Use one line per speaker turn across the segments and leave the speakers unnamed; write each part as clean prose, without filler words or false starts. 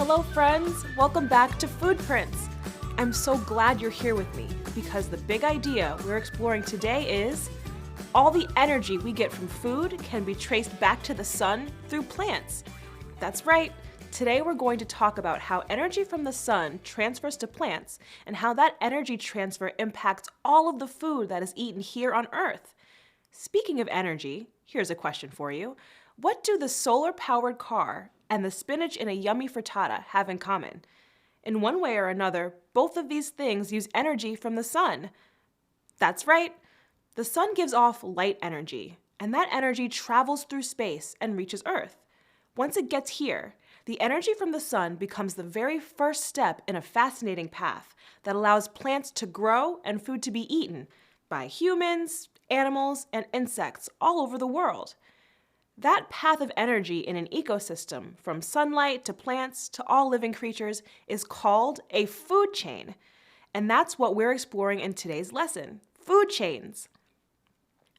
Hello friends, welcome back to FoodPrints. I'm so glad you're here with me because the big idea we're exploring today is all the energy we get from food can be traced back to the sun through plants. That's right, today we're going to talk about how energy from the sun transfers to plants and how that energy transfer impacts all of the food that is eaten here on Earth. Speaking of energy, here's a question for you. What do the solar-powered car and the spinach in a yummy frittata have in common? In one way or another, both of these things use energy from the sun. That's right. The sun gives off light energy, and that energy travels through space and reaches Earth. Once it gets here, the energy from the sun becomes the very first step in a fascinating path that allows plants to grow and food to be eaten by humans, animals, and insects all over the world. That path of energy in an ecosystem, from sunlight to plants to all living creatures, is called a food chain. And that's what we're exploring in today's lesson, food chains.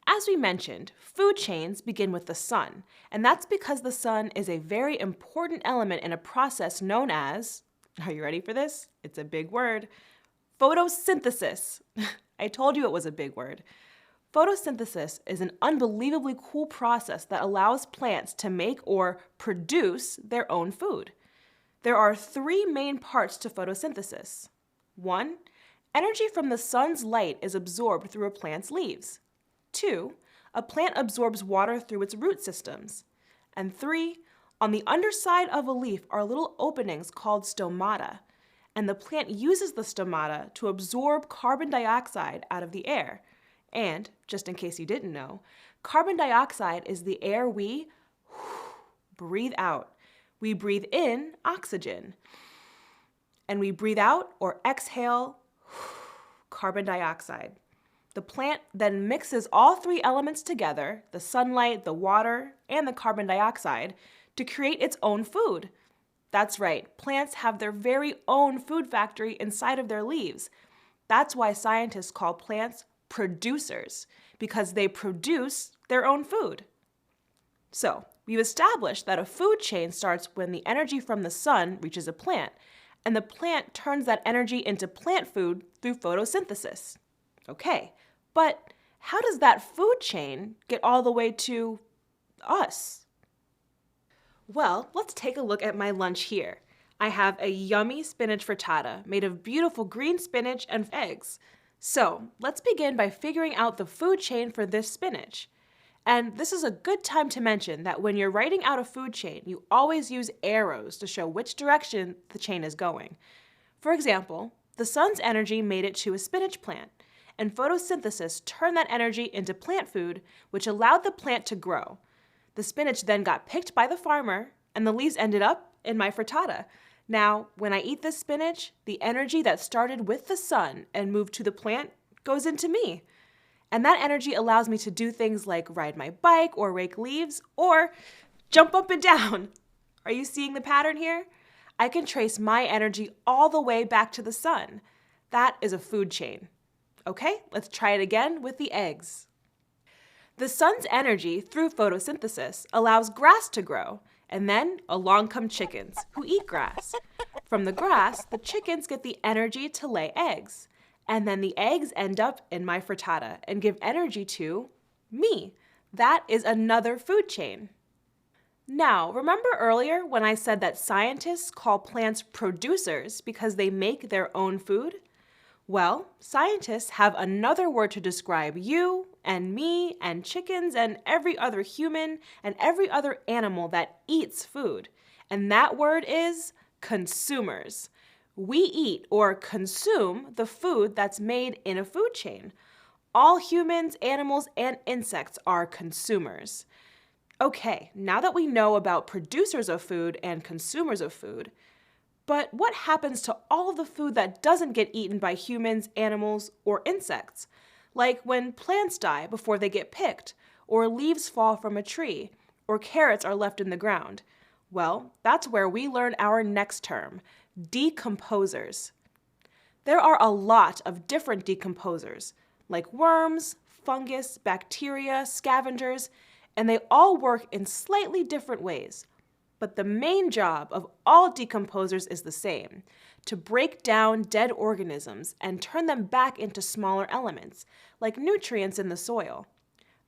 As we mentioned, food chains begin with the sun, and that's because the sun is a very important element in a process known as, are you ready for this? It's a big word, photosynthesis. I told you it was a big word. Photosynthesis is an unbelievably cool process that allows plants to make or produce their own food. There are three main parts to photosynthesis. 1. Energy from the sun's light is absorbed through a plant's leaves. 2. A plant absorbs water through its root systems. And 3. On the underside of a leaf are little openings called stomata, and the plant uses the stomata to absorb carbon dioxide out of the air. And, just in case you didn't know, carbon dioxide is the air we breathe out. We breathe in oxygen, and we breathe out or exhale carbon dioxide. The plant then mixes all three elements together, the sunlight, the water, and the carbon dioxide, to create its own food. That's right, plants have their very own food factory inside of their leaves. That's why scientists call plants producers, because they produce their own food. So, we've established that a food chain starts when the energy from the sun reaches a plant, and the plant turns that energy into plant food through photosynthesis. Okay, but how does that food chain get all the way to us? Well, let's take a look at my lunch here. I have a yummy spinach frittata made of beautiful green spinach and eggs. So, let's begin by figuring out the food chain for this spinach. And this is a good time to mention that when you're writing out a food chain, you always use arrows to show which direction the chain is going. For example, the sun's energy made it to a spinach plant, and photosynthesis turned that energy into plant food, which allowed the plant to grow. The spinach then got picked by the farmer, and the leaves ended up in my frittata. Now, when I eat this spinach, the energy that started with the sun and moved to the plant goes into me. And that energy allows me to do things like ride my bike or rake leaves or jump up and down. Are you seeing the pattern here? I can trace my energy all the way back to the sun. That is a food chain. Okay, let's try it again with the eggs. The sun's energy through photosynthesis allows grass to grow. And then along come chickens, who eat grass. From the grass, the chickens get the energy to lay eggs. And then the eggs end up in my frittata and give energy to me. That is another food chain. Now, remember earlier when I said that scientists call plants producers because they make their own food? Well, scientists have another word to describe you and me and chickens and every other human and every other animal that eats food. And that word is consumers. We eat or consume the food that's made in a food chain. All humans, animals, and insects are consumers. Okay, now that we know about producers of food and consumers of food, but what happens to all of the food that doesn't get eaten by humans, animals, or insects? Like when plants die before they get picked, or leaves fall from a tree, or carrots are left in the ground. Well, that's where we learn our next term, decomposers. There are a lot of different decomposers, like worms, fungus, bacteria, scavengers, and they all work in slightly different ways. But the main job of all decomposers is the same: to break down dead organisms and turn them back into smaller elements, like nutrients in the soil.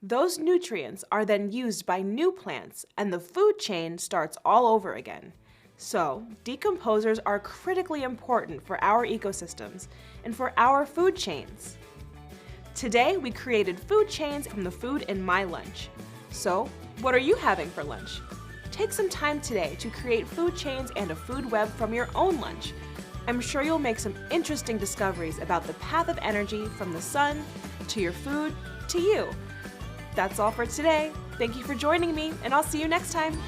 Those nutrients are then used by new plants, and the food chain starts all over again. So, decomposers are critically important for our ecosystems and for our food chains. Today, we created food chains from the food in my lunch. So, what are you having for lunch? Take some time today to create food chains and a food web from your own lunch. I'm sure you'll make some interesting discoveries about the path of energy from the sun to your food to you. That's all for today. Thank you for joining me, and I'll see you next time.